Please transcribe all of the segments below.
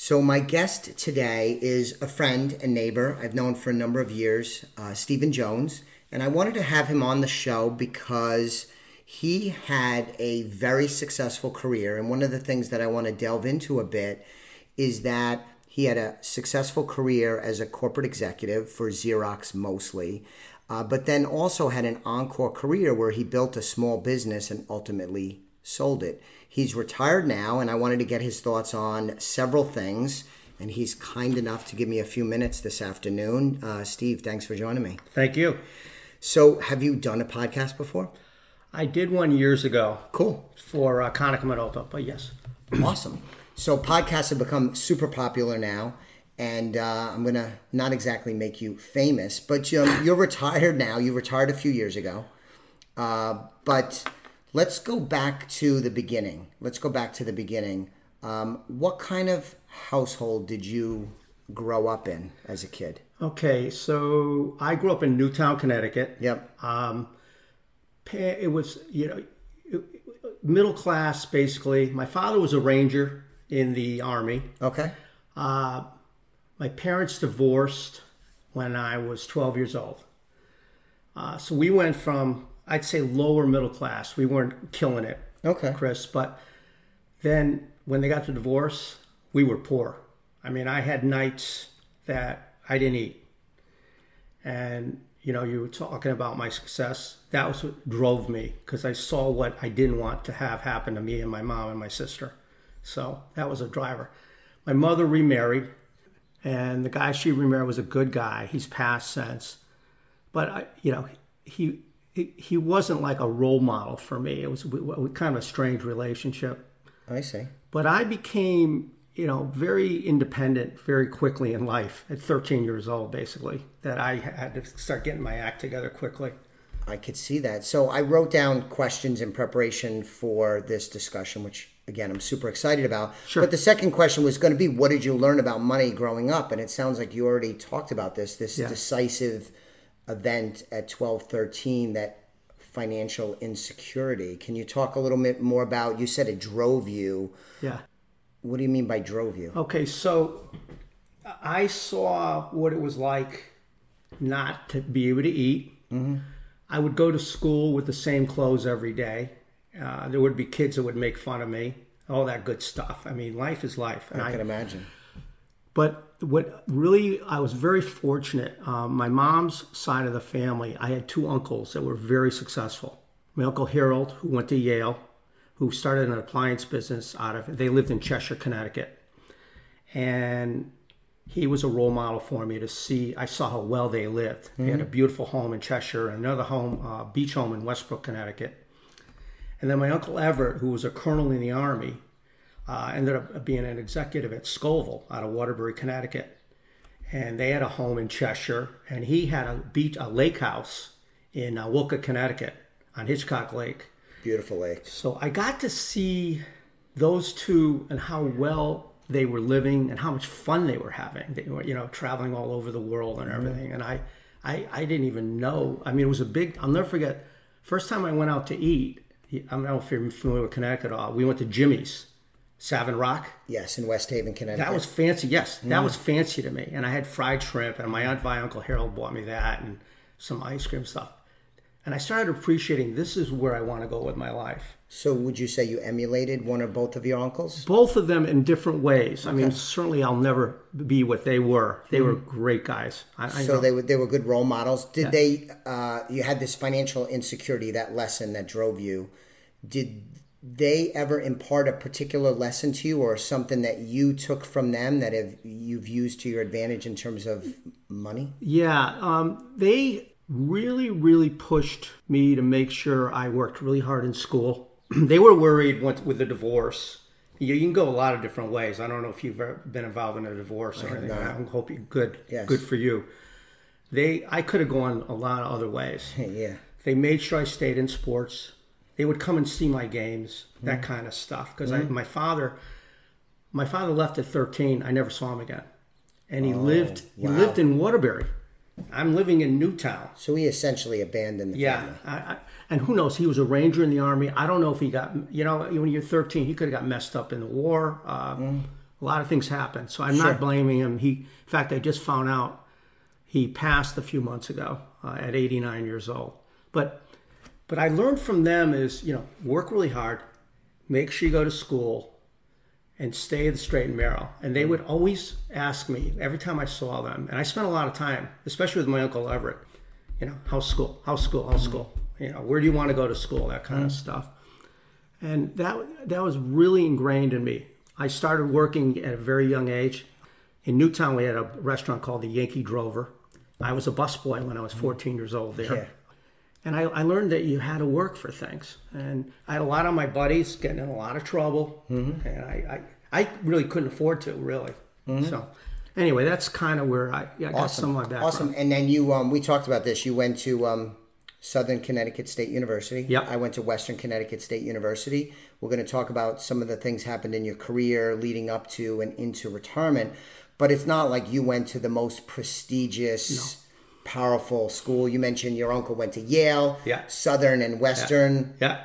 So my guest today is a friend and neighbor I've known for a number of years, Steve Jones. And I wanted to have him on the show because he had a very successful career. And one of the things that I want to delve into a bit is that he had a successful career as a corporate executive for Xerox mostly, but then also had an encore career where he built a small business and ultimately sold it. He's retired now, and I wanted to get his thoughts on several things, and he's kind enough to give me a few minutes this afternoon. Steve, thanks for joining me. Thank you. So have you done a podcast before? I did one years ago. Cool. For Konica Minolta, but yes. Awesome. So podcasts have become super popular now, and I'm going to not exactly make you famous, but you're retired now. You retired a few years ago, but let's go back to the beginning. What kind of household did you grow up in as a kid? Okay, so I grew up in Newtown, Connecticut. Yep. It was, middle class, basically. My father was a ranger in the Army. Okay. My parents divorced when I was 12 years old. So we went from, I'd say, lower middle class. We weren't killing it, okay, Chris. But then when they got the divorce, we were poor. I mean, I had nights that I didn't eat. And, you were talking about my success. That was what drove me, because I saw what I didn't want to have happen to me and my mom and my sister. So that was a driver. My mother remarried, and the guy she remarried was a good guy. He's passed since. But, he wasn't like a role model for me. It was kind of a strange relationship. I see. But I became, very independent very quickly in life at 13 years old, basically, that I had to start getting my act together quickly. I could see that. So I wrote down questions in preparation for this discussion, which, again, I'm super excited about. Sure. But the second question was going to be, what did you learn about money growing up? And it sounds like you already talked about this decisive event at 12, 13, that financial insecurity. Can you talk a little bit more about, you said it drove you. Yeah. What do you mean by drove you? Okay, so I saw what it was like not to be able to eat. Mm-hmm. I would go to school with the same clothes every day. There would be kids that would make fun of me, all that good stuff. I mean, life is life. I can imagine. But I was very fortunate. My mom's side of the family, I had two uncles that were very successful. My Uncle Harold, who went to Yale, who started an appliance business out of it. They lived in Cheshire, Connecticut. And he was a role model for me to see. I saw how well they lived. Mm-hmm. They had a beautiful home in Cheshire, and another home, beach home in Westbrook, Connecticut. And then my Uncle Everett, who was a colonel in the Army, ended up being an executive at Scoville out of Waterbury, Connecticut. And they had a home in Cheshire, and he had a lake house in Wolcott, Connecticut, on Hitchcock Lake. Beautiful lake. So I got to see those two and how well they were living and how much fun they were having. They were, traveling all over the world and everything. And I didn't even know. I mean, it was I'll never forget, first time I went out to eat, I don't know if you're familiar with Connecticut at all, we went to Jimmy's, Savin Rock. Yes, in West Haven, Connecticut. That was fancy, yes. That was fancy to me. And I had fried shrimp, and my Aunt Vi, Uncle Harold bought me that, and some ice cream stuff. And I started appreciating, this is where I want to go with my life. So would you say you emulated one or both of your uncles? Both of them in different ways. Okay. I mean, certainly I'll never be what they were. They were great guys. So they were good role models. Did they, you had this financial insecurity, that lesson that drove you. Did they ever impart a particular lesson to you, or something that you took from them that you've used to your advantage in terms of money? Yeah, they really, really pushed me to make sure I worked really hard in school. They were worried with the divorce. You can go a lot of different ways. I don't know if you've ever been involved in a divorce or anything. I hope you're good. Yes. Good for you. I could have gone a lot of other ways. Yeah. They made sure I stayed in sports. They would come and see my games, that kind of stuff. Because my father left at 13. I never saw him again. And he lived in Waterbury. I'm living in Newtown. So he essentially abandoned the family. And who knows? He was a ranger in the Army. I don't know if he got, when you're 13, he could have got messed up in the war. A lot of things happen. So I'm Sure. not blaming him. In fact, I just found out he passed a few months ago at 89 years old. But I learned from them is, work really hard, make sure you go to school, and stay the straight and narrow. And they would always ask me every time I saw them, and I spent a lot of time, especially with my Uncle Everett, how's school, how's school, how's school? Where do you want to go to school, that kind of stuff. And that was really ingrained in me. I started working at a very young age. In Newtown, we had a restaurant called the Yankee Drover. I was a busboy when I was 14 years old there. Yeah. And I learned that you had to work for things. And I had a lot of my buddies getting in a lot of trouble. Mm-hmm. And I really couldn't afford to, really. Mm-hmm. So anyway, that's kind of where I got some of my background. Awesome. And then you, we talked about this. You went to Southern Connecticut State University. Yep. I went to Western Connecticut State University. We're going to talk about some of the things happened in your career leading up to and into retirement. But it's not like you went to the most prestigious, powerful school. You mentioned your uncle went to Yale, Southern and Western. Yeah.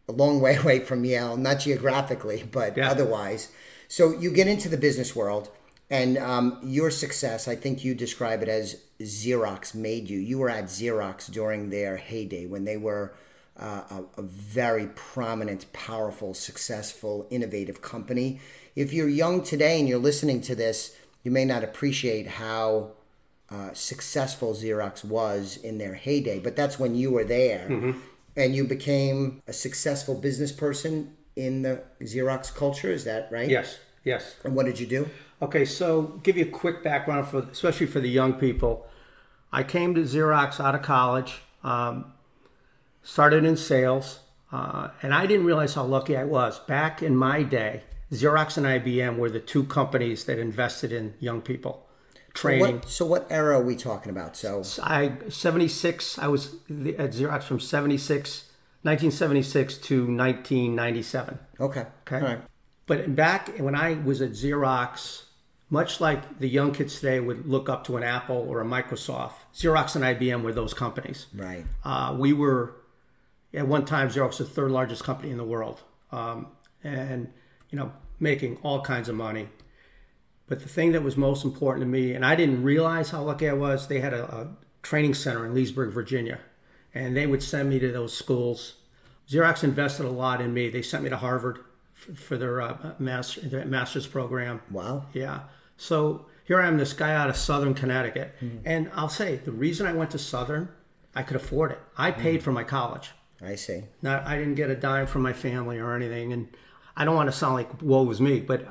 A long way away from Yale, not geographically, but otherwise. So you get into the business world, and your success, I think you describe it as Xerox made you. You were at Xerox during their heyday when they were a very prominent, powerful, successful, innovative company. If you're young today and you're listening to this, you may not appreciate how successful Xerox was in their heyday, but that's when you were there. Mm-hmm. And you became a successful business person in the Xerox culture, is that right? Yes. And what did you do? Okay, so give you a quick background, especially for the young people. I came to Xerox out of college, started in sales, and I didn't realize how lucky I was. Back in my day, Xerox and IBM were the two companies that invested in young people. Training. So what era are we talking about? So 76. I was at Xerox from 1976 to 1997. Okay. All right. But back when I was at Xerox, much like the young kids today would look up to an Apple or a Microsoft, Xerox and IBM were those companies. Right. We were at one time Xerox was the third largest company in the world, and making all kinds of money. But the thing that was most important to me, and I didn't realize how lucky I was, they had a training center in Leesburg, Virginia, and they would send me to those schools. Xerox invested a lot in me. They sent me to Harvard for their master's program. Wow. Yeah. So here I am, this guy out of Southern Connecticut. Mm-hmm. And I'll say, the reason I went to Southern, I could afford it. I paid for my college. I see. I didn't get a dime from my family or anything. And I don't want to sound like woe was me, but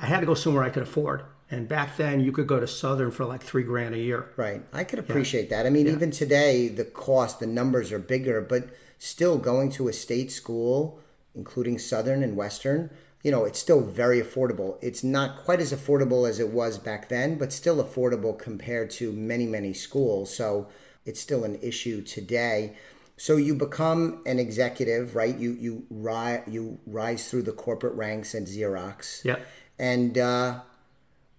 I had to go somewhere I could afford. And back then, you could go to Southern for like $3,000 a year. Right. I could appreciate that. I mean, even today, the cost, the numbers are bigger, but still going to a state school, including Southern and Western, it's still very affordable. It's not quite as affordable as it was back then, but still affordable compared to many, many schools. So it's still an issue today. So you become an executive, right? You rise through the corporate ranks at Xerox. Yeah. And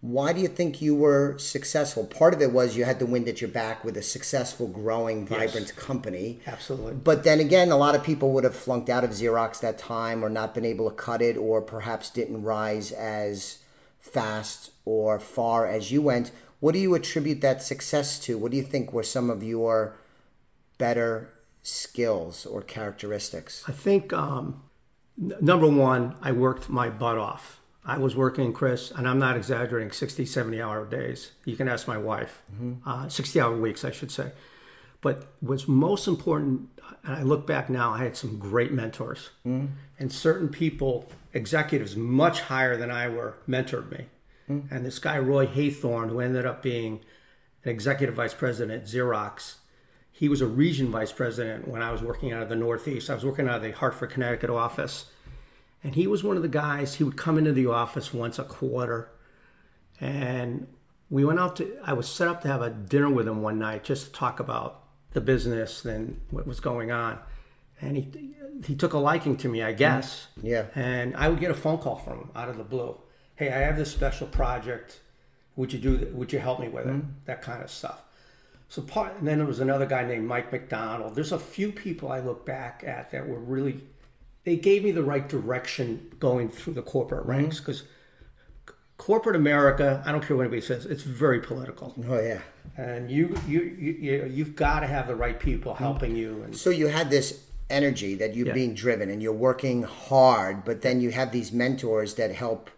why do you think you were successful? Part of it was you had the wind at your back with a successful, growing, vibrant company. Absolutely. But then again, a lot of people would have flunked out of Xerox that time or not been able to cut it or perhaps didn't rise as fast or far as you went. What do you attribute that success to? What do you think were some of your better skills or characteristics? I think, number one, I worked my butt off. I was working, Chris, and I'm not exaggerating, 60, 70-hour days. You can ask my wife. 60-hour weeks, I should say. But what's most important, and I look back now, I had some great mentors. And certain people, executives much higher than I were, mentored me. And this guy, Roy Haythorne, who ended up being an executive vice president at Xerox, he was a region vice president when I was working out of the Northeast. I was working out of the Hartford, Connecticut office. And he was one of the guys, he would come into the office once a quarter. And we went out I was set up to have a dinner with him one night just to talk about the business and what was going on. And he took a liking to me, I guess. Yeah. And I would get a phone call from him out of the blue. Hey, I have this special project. Would you help me with it? That kind of stuff. And then there was another guy named Mike McDonald. There's a few people I look back at that were really, they gave me the right direction going through the corporate ranks, because corporate America, I don't care what anybody says, it's very political. Oh, yeah. And you've got to have the right people helping you. And so you had this energy that you're being driven and you're working hard, but then you have these mentors that help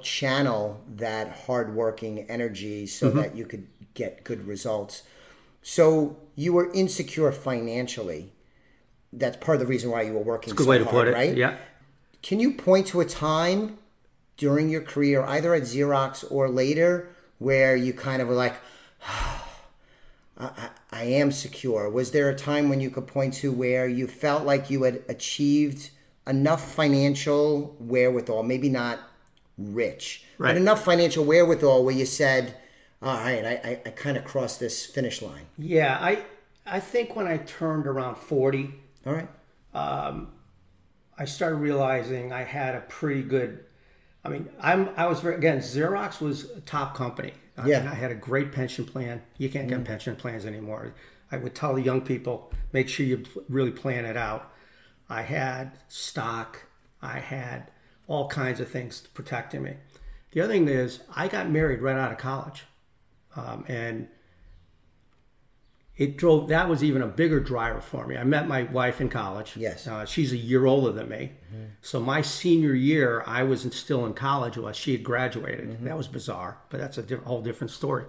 channel that hardworking energy so that you could get good results. So you were insecure financially. That's part of the reason why you were working so hard, right? That's a good way to put it, yeah. Can you point to a time during your career, either at Xerox or later, where you kind of were like, I am secure? Was there a time when you could point to where you felt like you had achieved enough financial wherewithal, maybe not rich, but enough financial wherewithal where you said, all right, I kind of crossed this finish line? Yeah, I think when I turned around 40, all right, I started realizing I had a pretty good, I was very, again, Xerox was a top company. I had a great pension plan. You can't get pension plans anymore. I would tell the young people, make sure you really plan it out. I had stock. I had all kinds of things protecting me. The other thing is, I got married right out of college. And that was even a bigger driver for me. I met my wife in college. Yes. She's a year older than me. So my senior year, I was still in college while she had graduated. That was bizarre, but that's a whole different story.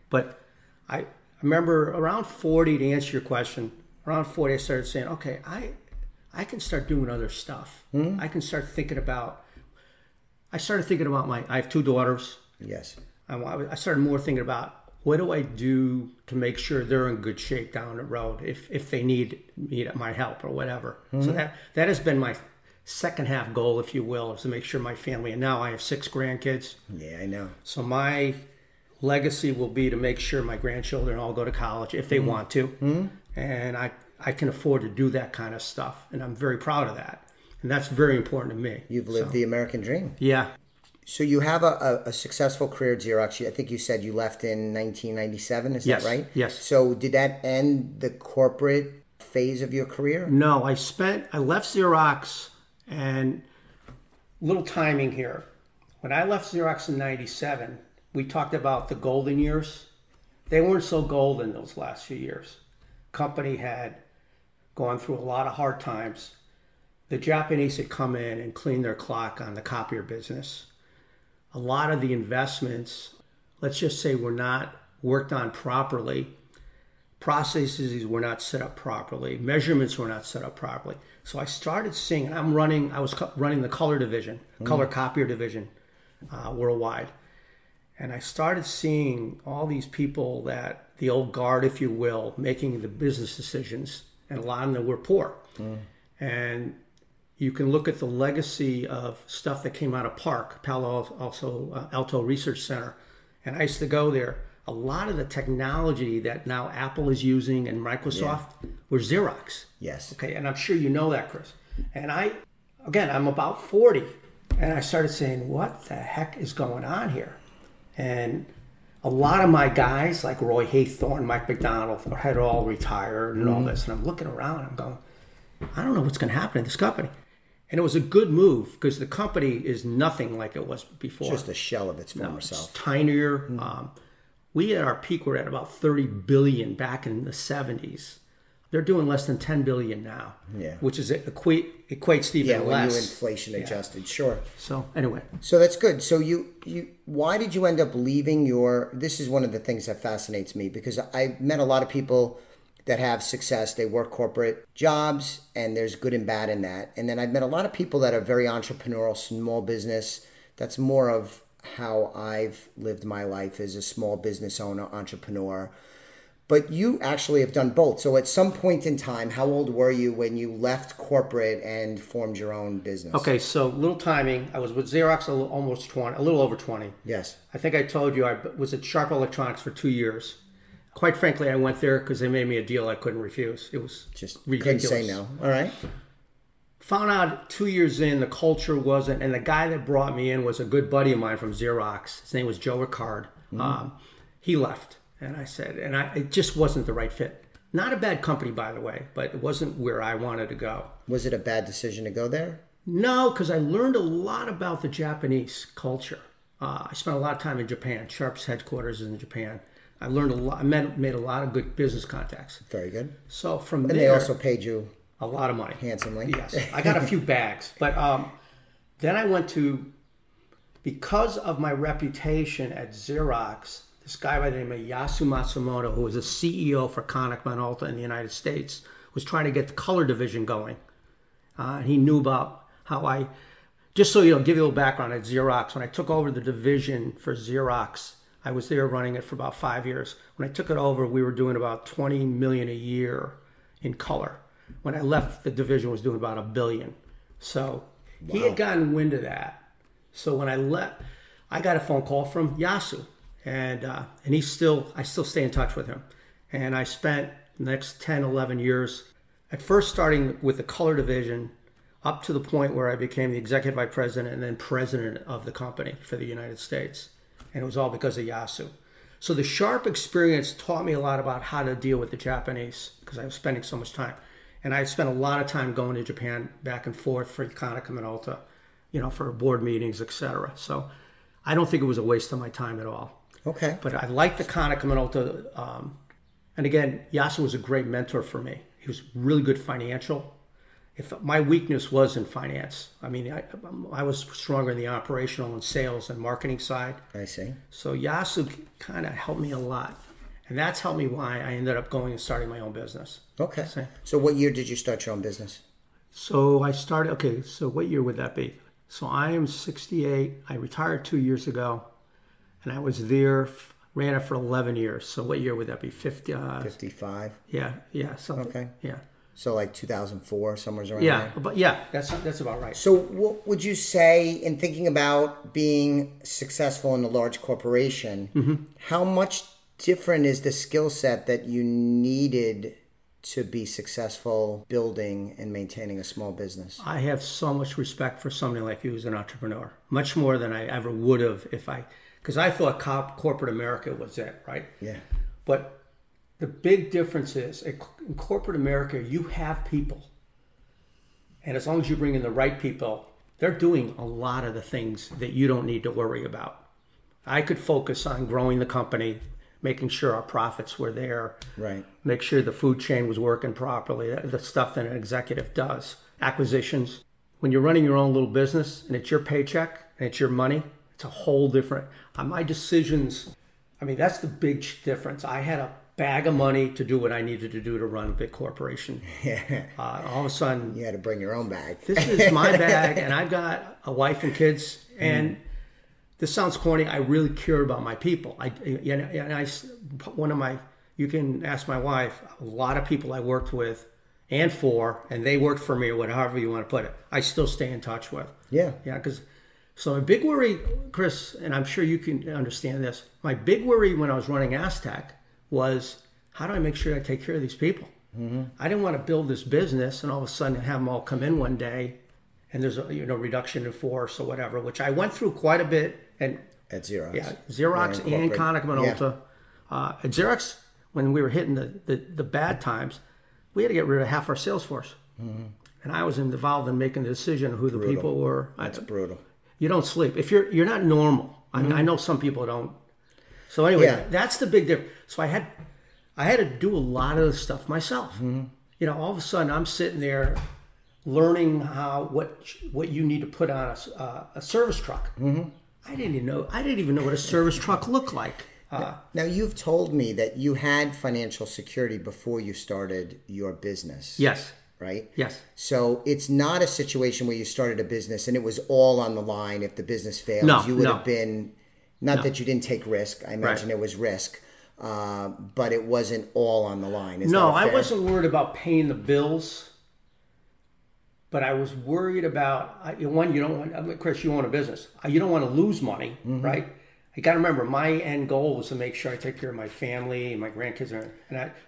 But I remember around 40, to answer your question, around 40, I started saying, okay, I can start doing other stuff. I can start thinking about, I have 2 daughters. Yes. I started more thinking about, what do I do to make sure they're in good shape down the road if they need my help or whatever. So that has been my second half goal, if you will, is to make sure my family, and now I have 6 grandkids. Yeah, I know. So my legacy will be to make sure my grandchildren all go to college if they want to. And I can afford to do that kind of stuff. And I'm very proud of that. And that's very important to me. You've lived the American dream. Yeah. So you have a successful career at Xerox. I think you said you left in 1997. Is that right? Yes. So did that end the corporate phase of your career? No, I left Xerox, and little timing here. When I left Xerox in 97, we talked about the golden years. They weren't so golden those last few years. Company had gone through a lot of hard times. The Japanese had come in and cleaned their clock on the copier business. A lot of the investments, let's just say, were not worked on properly. Processes were not set up properly. Measurements were not set up properly. So I started seeing, and I was running the color division, color copier division worldwide. And I started seeing all these people the old guard, if you will, making the business decisions, and a lot of them were poor. And you can look at the legacy of stuff that came out of Palo Alto Research Center. And I used to go there. A lot of the technology that now Apple is using and Microsoft were Xerox. Yes. Okay, and I'm sure you know that, Chris. And I'm about 40. And I started saying, what the heck is going on here? And a lot of my guys, like Roy Haythorne, Mike McDonald, had all retired and all this. And I'm looking around, I'm going, I don't know what's going to happen in this company. And it was a good move because the company is nothing like it was before. Just a shell of its former self. It's tinier. We at our peak were at about 30 billion back in the 70s. They're doing less than 10 billion now. Yeah. Which is equates to even less. Yeah, when you inflation adjusted, sure. So anyway. So that's good. So why did you end up leaving this is one of the things that fascinates me, because I've met a lot of people that have success. They work corporate jobs, and there's good and bad in that. And then I've met a lot of people that are very entrepreneurial, small business. That's more of how I've lived my life as a small business owner, entrepreneur. But you actually have done both. So at some point in time, how old were you when you left corporate and formed your own business? Okay, so little timing. I was with Xerox a little over 20. Yes. I think I told you I was at Sharp Electronics for 2 years. Quite frankly, I went there because they made me a deal I couldn't refuse. It was just ridiculous. Couldn't say no. All right. Found out 2 years in, the culture wasn't, and the guy that brought me in was a good buddy of mine from Xerox. His name was Joe Ricard. He left, and I said, it just wasn't the right fit. Not a bad company, by the way, but it wasn't where I wanted to go. Was it a bad decision to go there? No, because I learned a lot about the Japanese culture. I spent a lot of time in Japan. Sharp's headquarters is in Japan. I learned a lot. I made a lot of good business contacts. Very good. So from And there, they also paid you a lot of money. handsomely. Yes, I got a few bags, but then I went to, because of my reputation at Xerox, this guy by the name of Yasu Matsumoto, who was the CEO for Konica Minolta in the United States, was trying to get the color division going. He knew about how I, just so you know, give you a little background at Xerox, when I took over the division for Xerox, I was there running it for about 5 years. When I took it over, we were doing about $20 million a year in color. When I left, the division was doing about $1 billion. So he had gotten wind of that. So when I left, I got a phone call from Yasu, and I still stay in touch with him. And I spent the next 10, 11 years, at first starting with the color division, up to the point where I became the executive vice president and then president of the company for the United States. And it was all because of Yasu. So the Sharp experience taught me a lot about how to deal with the Japanese, because I was spending so much time. And I spent a lot of time going to Japan back and forth for Konica Minolta, for board meetings, etc. So I don't think it was a waste of my time at all. Okay. But I liked the Konica Minolta. And again, Yasu was a great mentor for me. He was really good financial. If my weakness was in finance, I was stronger in the operational and sales and marketing side. I see. So Yasu kind of helped me a lot. And that's helped me why I ended up going and starting my own business. Okay. So what year did you start your own business? So I started, so what year would that be? So I am 68. I retired 2 years ago. And I was there, ran it for 11 years. So what year would that be? 55? Yeah, something. Okay. Yeah. So like 2004, somewhere around yeah, there? But yeah, that's about right. So what would you say, in thinking about being successful in a large corporation, how much different is the skill set that you needed to be successful building and maintaining a small business? I have so much respect for somebody like you as an entrepreneur, much more than I ever would have because I thought corporate America was it, right? Yeah. But the big difference is in corporate America, you have people. And as long as you bring in the right people, they're doing a lot of the things that you don't need to worry about. I could focus on growing the company, making sure our profits were there, right? Make sure the food chain was working properly, the stuff that an executive does. Acquisitions. When you're running your own little business and it's your paycheck and it's your money, it's a whole different... my decisions, that's the big difference. I had a bag of money to do what I needed to do to run a big corporation. Yeah. All of a sudden... You had to bring your own bag. This is my bag, and I've got a wife and kids, and... This sounds corny. I really care about my people. You can ask my wife, a lot of people I worked with and for, and they worked for me or however you want to put it, I still stay in touch with. Yeah. Yeah, so my big worry, Chris, and I'm sure you can understand this, my big worry when I was running Aztec was, how do I make sure I take care of these people? I didn't want to build this business and all of a sudden have them all come in one day and there's a reduction in force or whatever, which I went through quite a bit. And at Xerox. Yeah, Xerox and Konica Minolta. Yeah. At Xerox, when we were hitting the bad times, we had to get rid of half our sales force. And I was involved in making the decision of who the people were. That's brutal. You don't sleep. If you're not normal. I know some people don't. So anyway, that's the big difference. So I had to do a lot of the stuff myself. All of a sudden I'm sitting there learning what you need to put on a service truck. I didn't even know what a service truck looked like. Now, you've told me that you had financial security before you started your business. Yes. Right? Yes. So it's not a situation where you started a business and it was all on the line. If the business failed, you would have been, that you didn't take risk. I imagine there was risk, but it wasn't all on the line. No, I wasn't worried about paying the bills. But I was worried about, one, you don't want, Chris, you own a business. You don't want to lose money, right? You got to remember, my end goal was to make sure I take care of my family and my grandkids.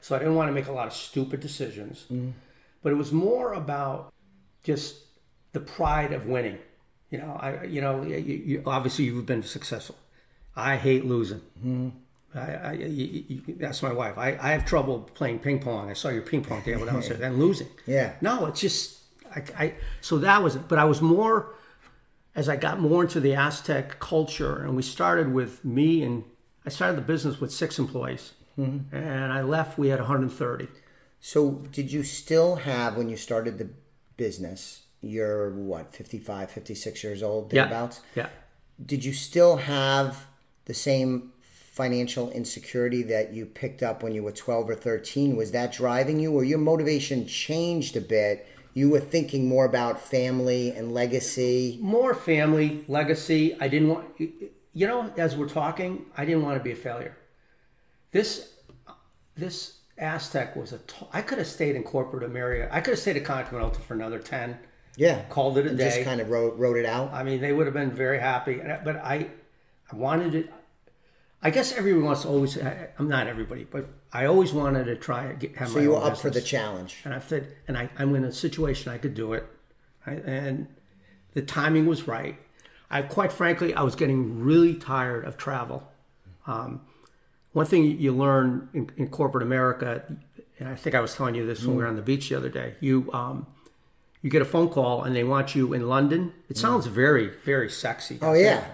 So I didn't want to make a lot of stupid decisions. But it was more about just the pride of winning. Obviously you've been successful. I hate losing. That's my wife. I have trouble playing ping pong. I saw your ping pong table downstairs and losing. Yeah. No, it's just... so that was it. But I was more, as I got more into the Aztec culture, and we started with me, and I started the business with 6 employees. Mm-hmm. And I left, we had 130. So did you still have, when you started the business, you're what, 55, 56 years old, thereabouts? Yeah. Did you still have the same financial insecurity that you picked up when you were 12 or 13? Was that driving you, or your motivation changed a bit? You were thinking more about family and legacy? More family, legacy. I didn't want, you know, as we're talking, I didn't want to be a failure. This Aztec was I could have stayed in corporate America. I could have stayed at Continental for another 10. Yeah. Called it a day. Just kind of wrote it out. I mean, they would have been very happy. But I wanted it. I guess everyone wants to always, I'm not everybody, but I always wanted to try and have my own business. So you were up for the challenge. And I said, I'm in a situation I could do it. And the timing was right. Quite frankly, I was getting really tired of travel. One thing you learn in corporate America, and I think I was telling you this when we were on the beach the other day, you get a phone call and they want you in London. It sounds very, very sexy. Oh, yeah.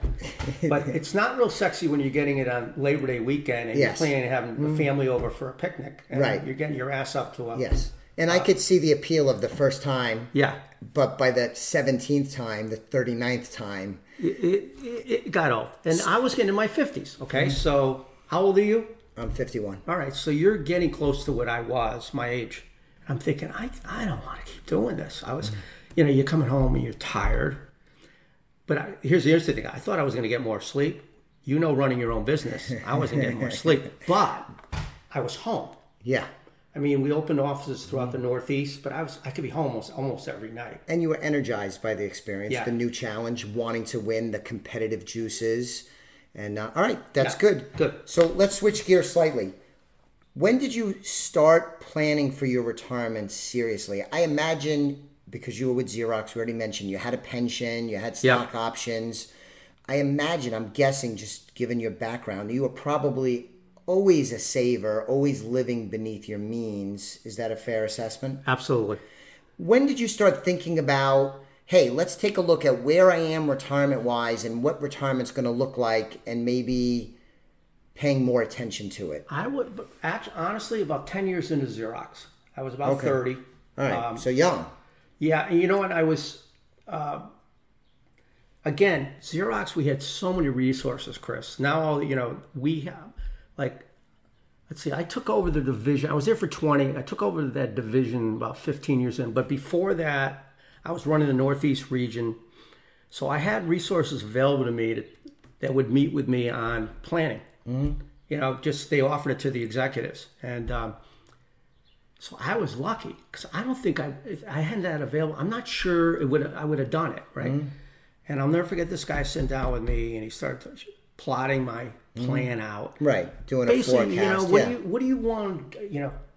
But it's not real sexy when you're getting it on Labor Day weekend and you're planning on having a family over for a picnic. And right. You're getting your ass up to a... Yes. And I could see the appeal of the first time. Yeah. But by the 17th time, the 39th time... It got old. And I was getting in my 50s, okay? So how old are you? I'm 51. All right. So you're getting close to what I was, my age. I'm thinking, I don't want to keep doing this. I was, you're coming home and you're tired. But here's the interesting thing. I thought I was going to get more sleep. Running your own business, I wasn't getting more sleep. But I was home. Yeah. I mean, we opened offices throughout the Northeast, but I could be home almost every night. And you were energized by the experience, yeah. The new challenge, wanting to win, the competitive juices. And all right, that's good. Good. So let's switch gears slightly. When did you start planning for your retirement seriously? I imagine, because you were with Xerox, we already mentioned you had a pension, you had stock options. I imagine, I'm guessing, just given your background, you were probably always a saver, always living beneath your means. Is that a fair assessment? Absolutely. When did you start thinking about, hey, let's take a look at where I am retirement-wise and what retirement's going to look like, and maybe paying more attention to it? I would, actually, honestly, about 10 years into Xerox. I was about 30. All right, so young. Yeah, and you know what? I was, again, Xerox, we had so many resources, Chris. Now, we have, let's see, I took over the division. I was there for 20. I took over that division about 15 years in. But before that, I was running the Northeast region. So I had resources available to me that would meet with me on planning. Mm-hmm. They offered it to the executives. And so I was lucky, because I don't think if I had that available, I'm not sure I would have done it, right? Mm-hmm. And I'll never forget this guy sitting down with me, and he started plotting my plan out. Right, doing a forecast. What do you want,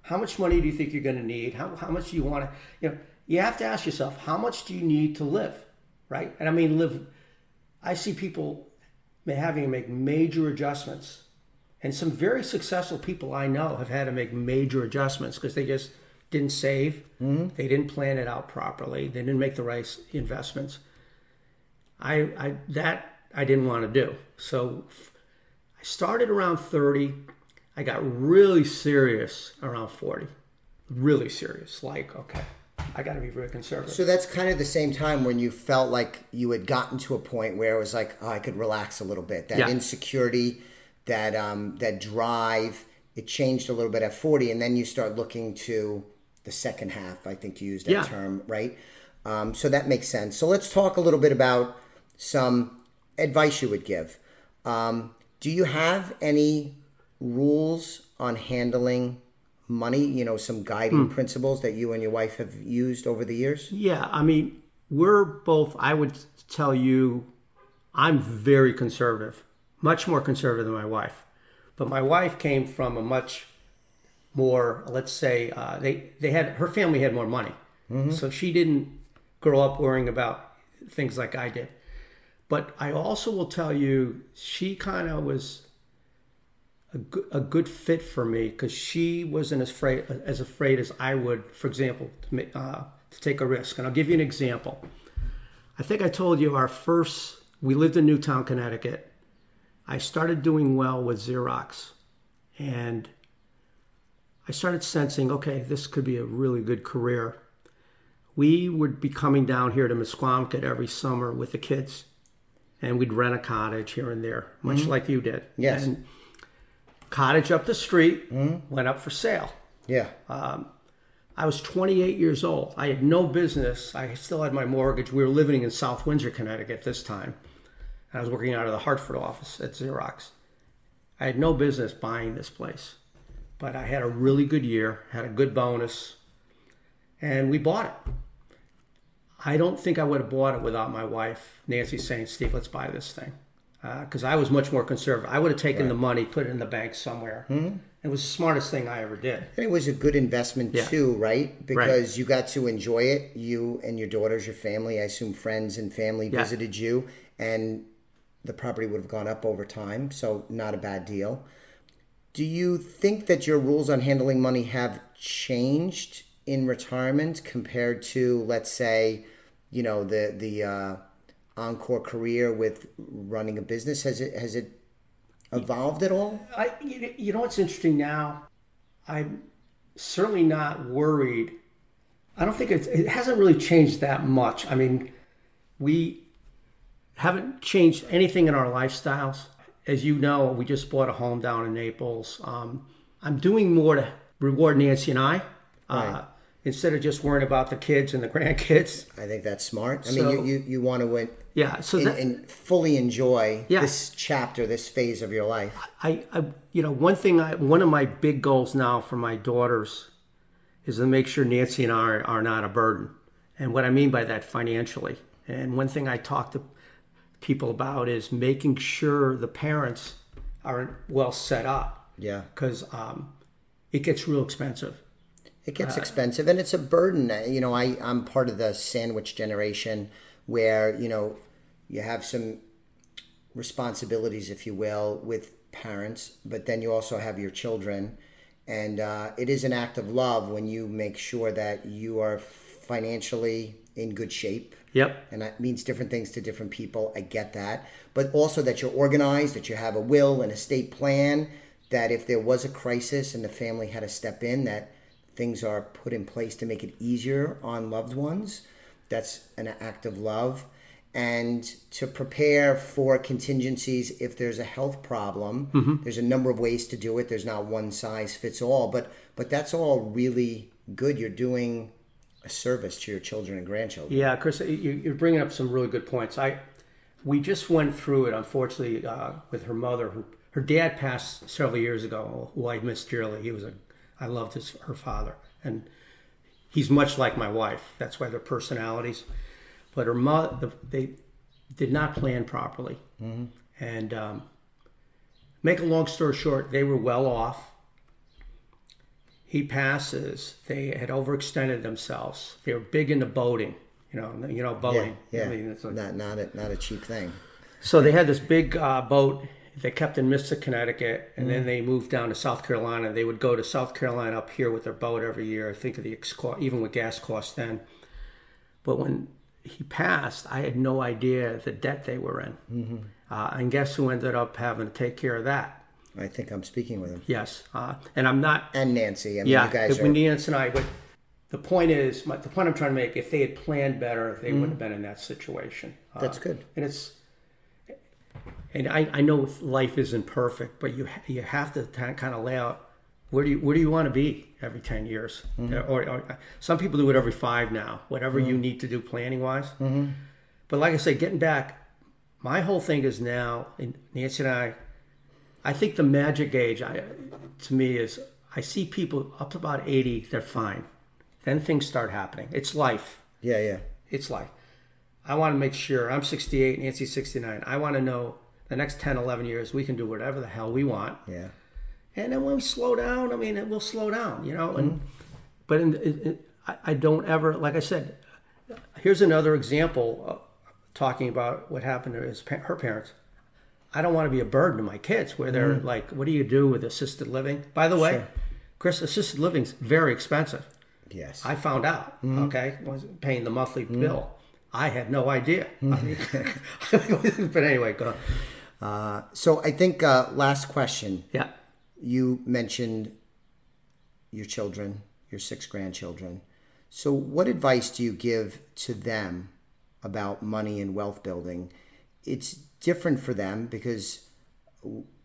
how much money do you think you're going to need? How much do you want to, you have to ask yourself, how much do you need to live, right? And I mean, I see people having to make major adjustments. And some very successful people I know have had to make major adjustments because they just didn't save. Mm-hmm. They didn't plan it out properly. They didn't make the right investments. I didn't want to do. So I started around 30. I got really serious around 40. Really serious. Okay, I got to be very conservative. So that's kind of the same time when you felt like you had gotten to a point where it was like, I could relax a little bit. That insecurity, that drive, it changed a little bit at 40, and then you start looking to the second half. I think you used that term, right? So that makes sense. So let's talk a little bit about some advice you would give. Do you have any rules on handling money? Some guiding principles that you and your wife have used over the years? Yeah, I mean, I would tell you, I'm very conservative. Much more conservative than my wife. But my wife came from a much more, let's say, her family had more money. Mm-hmm. So she didn't grow up worrying about things like I did. But I also will tell you, she kind of was a good fit for me, because she wasn't as afraid as I would, for example, to take a risk. And I'll give you an example. I think I told you we lived in Newtown, Connecticut. I started doing well with Xerox, and I started sensing, okay, this could be a really good career. We would be coming down here to Misquamicut every summer with the kids, and we'd rent a cottage here and there, much like you did. Yes. And cottage up the street went up for sale. Yeah. I was 28 years old. I had no business. I still had my mortgage. We were living in South Windsor, Connecticut this time. I was working out of the Hartford office at Xerox. I had no business buying this place, but I had a really good year, had a good bonus, and we bought it. I don't think I would have bought it without my wife, Nancy, saying, Steve, let's buy this thing. Because I was much more conservative. I would have taken the money, put it in the bank somewhere. It was the smartest thing I ever did. And it was a good investment too, right? Because you got to enjoy it. You and your daughters, your family, I assume friends and family visited you, and the property would have gone up over time, so not a bad deal. Do you think that your rules on handling money have changed in retirement compared to, let's say, the encore career with running a business? Has it evolved at all? You know what's interesting now? I'm certainly not worried. I don't think it hasn't really changed that much. I mean, we haven't changed anything in our lifestyles. As you know, we just bought a home down in Naples. I'm doing more to reward Nancy and I. Instead of just worrying about the kids and the grandkids. I think that's smart. I mean, you want to and fully enjoy this chapter, this phase of your life. One of my big goals now for my daughters is to make sure Nancy and I are not a burden. And what I mean by that, financially. And one thing I talk to people about is making sure the parents are well set up. Yeah. Because it gets real expensive. It gets expensive, and it's a burden. I'm part of the sandwich generation where, you have some responsibilities, if you will, with parents, but then you also have your children. And it is an act of love when you make sure that you are financially in good shape. Yep. And that means different things to different people. I get that. But also that you're organized, that you have a will, an estate plan, that if there was a crisis and the family had to step in, that things are put in place to make it easier on loved ones. That's an act of love. And to prepare for contingencies if there's a health problem, there's a number of ways to do it. There's not one size fits all, but that's all really good. You're doing a service to your children and grandchildren. Yeah, Chris, you're bringing up some really good points. We just went through it, unfortunately, with her mother. Her dad passed several years ago, who I missed dearly. I loved her father, and he's much like my wife. That's why they're personalities. But her mother, they did not plan properly. And make a long story short, they were well off. He passes. They had overextended themselves. They were big into boating. Boating. Yeah. I mean, it's like, not a cheap thing. So they had this big boat. They kept in Mystic, Connecticut, and then they moved down to South Carolina. They would go to South Carolina up here with their boat every year. I think of the even with gas costs then. But when he passed, I had no idea the debt they were in. And guess who ended up having to take care of that? I think I'm speaking with him. Yes, and I'm not. And Nancy. I mean, you guys are. Nancy and I. But the point is, the point I'm trying to make: if they had planned better, they wouldn't have been in that situation. That's good. And I know life isn't perfect, but you have to kind of lay out where do you want to be every 10 years, or some people do it every 5 now. Whatever you need to do planning wise. But like I say, getting back, my whole thing is now, and Nancy and I think the magic age to me is I see people up to about 80, they're fine. Then things start happening. It's life. Yeah. It's life. I want to make sure I'm 68, Nancy's 69. I want to know the next 10, 11 years, we can do whatever the hell we want. Yeah. And then when we slow down, I mean, we'll slow down, And, but I don't ever, like I said, here's another example talking about what happened to her parents. I don't want to be a burden to my kids where they're like, what do you do with assisted living? By the way, Chris, assisted living is very expensive. Yes. I found out, okay, I was paying the monthly bill. I had no idea. I mean, but anyway, go on. So I think last question. Yeah. You mentioned your children, your 6 grandchildren. So what advice do you give to them about money and wealth building? It's different for them because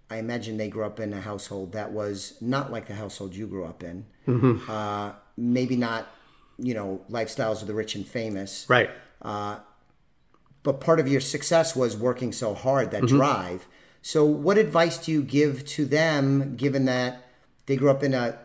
I imagine they grew up in a household that was not like the household you grew up in. Mm-hmm. Maybe not, lifestyles of the rich and famous. Right. But part of your success was working so hard, that drive. So what advice do you give to them, given that they grew up in a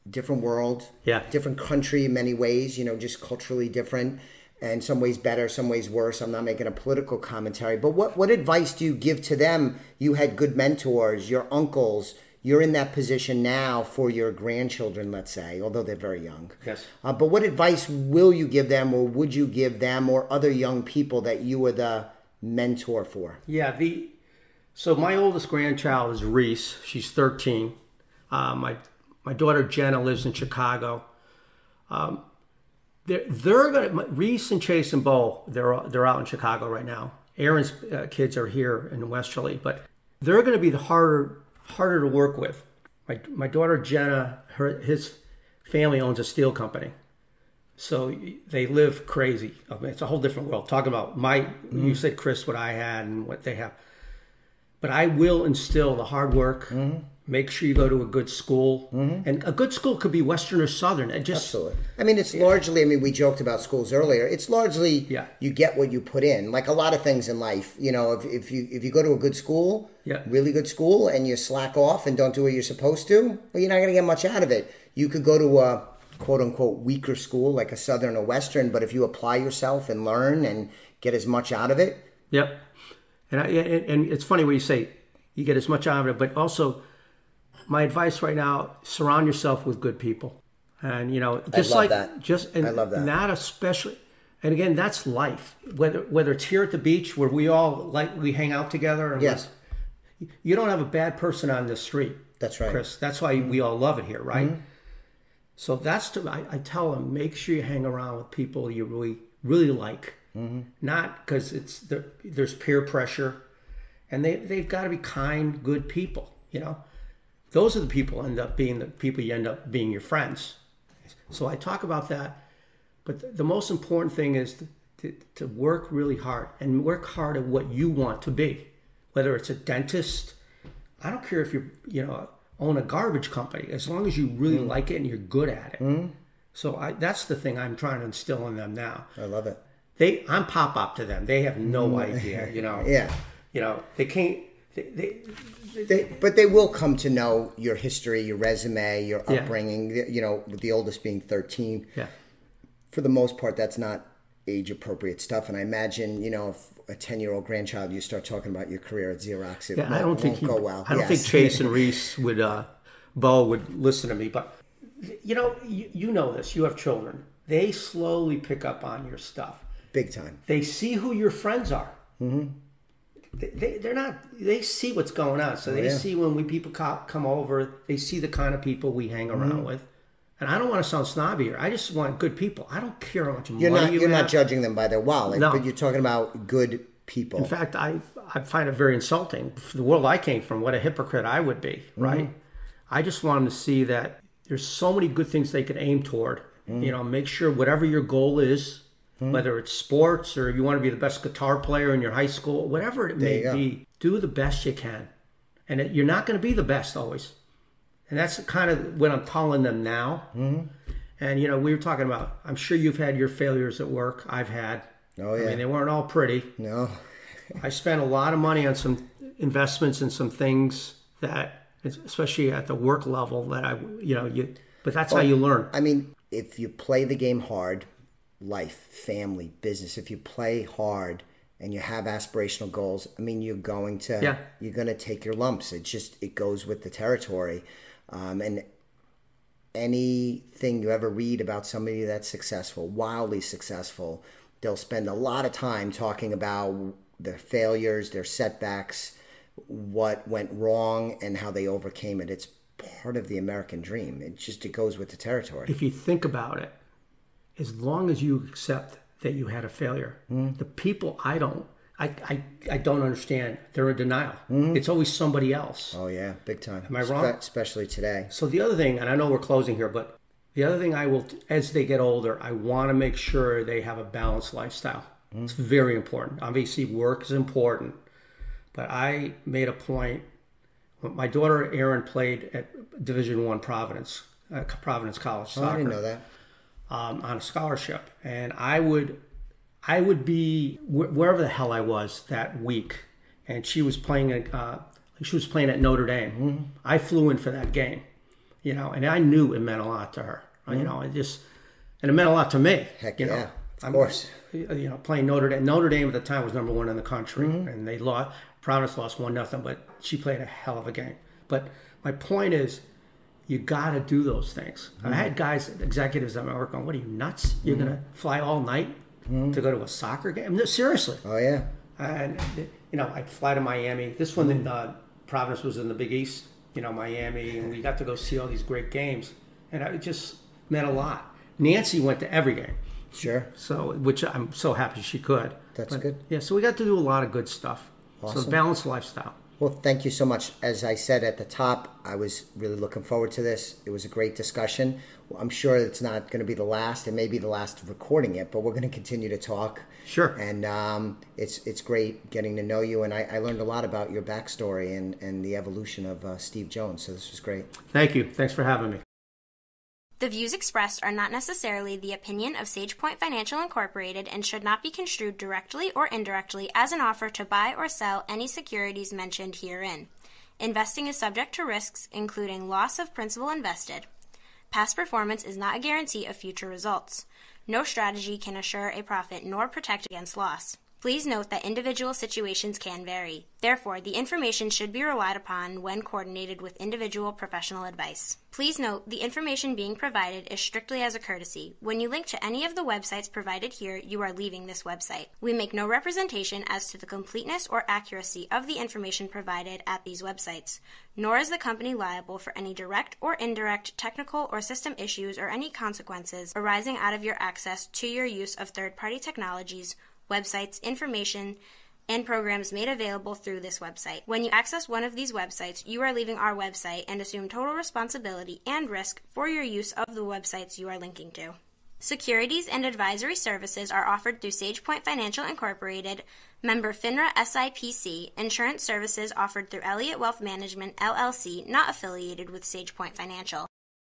different world, different country in many ways, just culturally different, and some ways better, some ways worse. I'm not making a political commentary, but what advice do you give to them? You had good mentors, your uncles. You're in that position now for your grandchildren, let's say, although they're very young. Yes. But what advice will you give them, or would you give them, or other young people that you were the mentor for? Yeah. So my oldest grandchild is Reese. She's 13. My daughter Jenna lives in Chicago. They're gonna, Reese and Chase and Bo, they're out in Chicago right now. Aaron's kids are here in Westerly, but they're going to be the harder to work with. My daughter Jenna, his family owns a steel company, so they live crazy. I mean, it's a whole different world. Talk about you said, Chris, what I had and what they have. But I will instill the hard work. Make sure you go to a good school. And a good school could be Western or Southern. Absolutely. I mean, it's largely, we joked about schools earlier. It's largely, you get what you put in. Like a lot of things in life, if you go to a good school, really good school, and you slack off and don't do what you're supposed to, well, you're not going to get much out of it. You could go to a quote unquote weaker school, like a Southern or Western, but if you apply yourself and learn and get as much out of it. Yep. And it's funny when you say you get as much out of it, but also my advice right now: surround yourself with good people, and just I love like that. I love that. Not especially, and again, that's life. Whether it's here at the beach where we all we hang out together, and yes, you don't have a bad person on the street. That's right, Chris. That's why we all love it here, right? So I tell them, make sure you hang around with people you really really like. Not because there's peer pressure, and they've got to be kind, good people. Those are the people end up being the people you end up being your friends. So I talk about that, but the most important thing is to work really hard and work hard at what you want to be. Whether it's a dentist, I don't care if you own a garbage company, as long as you really like it and you're good at it. So that's the thing I'm trying to instill in them now. I love it. I'm pop-up to them. They have no idea, Yeah. They can't. But they will come to know your history, your resume, your upbringing. With the oldest being 13. Yeah. For the most part, that's not age-appropriate stuff. And I imagine, if a 10-year-old grandchild, you start talking about your career at Xerox, it won't go well. I don't think Chase and Reese would, Bo would listen to me. But you know this. You have children. They slowly pick up on your stuff. Big time. They see who your friends are. They're not. They see what's going on. So they see when people come over. They see the kind of people we hang around with. And I don't want to sound snobby here. I just want good people. I don't care how much money you have. You're not judging them by their wallet, but you're talking about good people. In fact, I find it very insulting. For the world I came from, what a hypocrite I would be, right? I just want them to see that there's so many good things they could aim toward. Make sure whatever your goal is, whether it's sports or you want to be the best guitar player in your high school, whatever it may be, do the best you can. And you're not going to be the best always. And that's kind of what I'm telling them now. And, we were talking about, I'm sure you've had your failures at work. I've had. Oh, yeah. I mean, they weren't all pretty. No. I spent a lot of money on some investments and some things that, especially at the work level, that but that's how you learn. I mean, if you play the game hard, life, family, business, if you play hard and you have aspirational goals, you're going to take your lumps. It goes with the territory. And anything you ever read about somebody that's successful, wildly successful, they'll spend a lot of time talking about their failures, their setbacks, what went wrong, and how they overcame it. It's part of the American dream. It goes with the territory. If you think about it, as long as you accept that you had a failure. The people I don't understand. They're in denial. It's always somebody else. Oh yeah, big time. Am I wrong? Especially today. So the other thing, and I know we're closing here, but the other thing I will, as they get older, I want to make sure they have a balanced lifestyle. It's very important. Obviously, work is important, but I made a point. My daughter Erin played at Division I Providence College soccer. I didn't know that. On a scholarship, and I would be wherever the hell I was that week, and she was playing at Notre Dame. I flew in for that game, and I knew it meant a lot to her. And it meant a lot to me. Heck yeah, of course. Playing Notre Dame. Notre Dame at the time was number 1 in the country, and they lost. Providence lost 1-0, but she played a hell of a game. But my point is, you got to do those things. I had executives that I work on. What are you, nuts? You're going to fly all night to go to a soccer game? No, seriously. Oh, yeah. And, I'd fly to Miami. This one, Providence was in the Big East, Miami, and we got to go see all these great games. And it just meant a lot. Nancy went to every game. Sure. So, which I'm so happy she could. That's good. Yeah, so we got to do a lot of good stuff. Awesome. So balanced lifestyle. Well, thank you so much. As I said at the top, I was really looking forward to this. It was a great discussion. I'm sure it's not going to be the last. It may be the last recording it, but we're going to continue to talk. Sure. And it's great getting to know you. And I learned a lot about your backstory and the evolution of Steve Jones. So this was great. Thank you. Thanks for having me. The views expressed are not necessarily the opinion of SagePoint Financial Incorporated and should not be construed directly or indirectly as an offer to buy or sell any securities mentioned herein. Investing is subject to risks, including loss of principal invested. Past performance is not a guarantee of future results. No strategy can assure a profit nor protect against loss. Please note that individual situations can vary. Therefore, the information should be relied upon when coordinated with individual professional advice. Please note, the information being provided is strictly as a courtesy. When you link to any of the websites provided here, you are leaving this website. We make no representation as to the completeness or accuracy of the information provided at these websites, nor is the company liable for any direct or indirect technical or system issues or any consequences arising out of your access to your use of third-party technologies, websites, information, and programs made available through this website. When you access one of these websites, you are leaving our website and assume total responsibility and risk for your use of the websites you are linking to. Securities and advisory services are offered through SagePoint Financial Incorporated, member FINRA SIPC. Insurance services offered through Elliott Wealth Management, LLC, not affiliated with SagePoint Financial.